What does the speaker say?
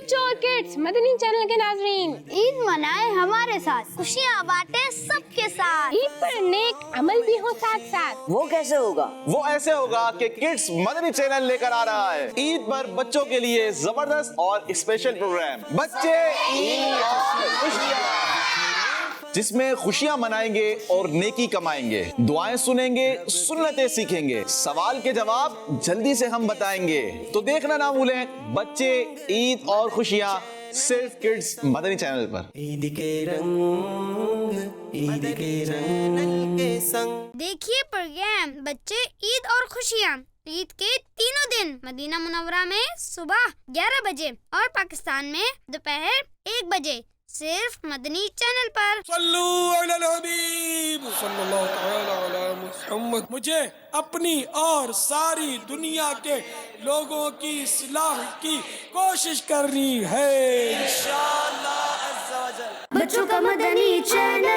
بچوں اور کڈس مدنی چینل کے ناظرین، عید منائے ہمارے ساتھ، خوشیاں بانٹے سب کے ساتھ، عید پر نیک عمل بھی ہو ساتھ ساتھ۔ وہ کیسے ہوگا؟ وہ ایسے ہوگا کہ کڈس مدنی چینل لے کر آ رہا ہے عید پر بچوں کے لیے زبردست اور اسپیشل پروگرام بچے عید اور خوشیاں، جس میں خوشیاں منائیں گے اور نیکی کمائیں گے، دعائیں سنیں گے، سنتیں سیکھیں گے، سوال کے جواب جلدی سے ہم بتائیں گے۔ تو دیکھنا نہ بھولیں بچے عید اور خوشیاں، صرف کڈس مدنی چینل پر۔ عید کے رنگ، عید کے رنگ کے سنگ۔ دیکھیے پروگرام بچے عید اور خوشیاں، عید کے تینوں دن مدینہ منورہ میں صبح 11 بجے اور پاکستان میں دوپہر 1 بجے، صرف مدنی چینل پر۔ صلو علی الحبیب صلی اللہ تعالی علی محمد۔ مجھے اپنی اور ساری دنیا کے لوگوں کی اصلاح کی کوشش کرنی ہے انشاءاللہ عز و جل۔ بچوں کا مدنی چینل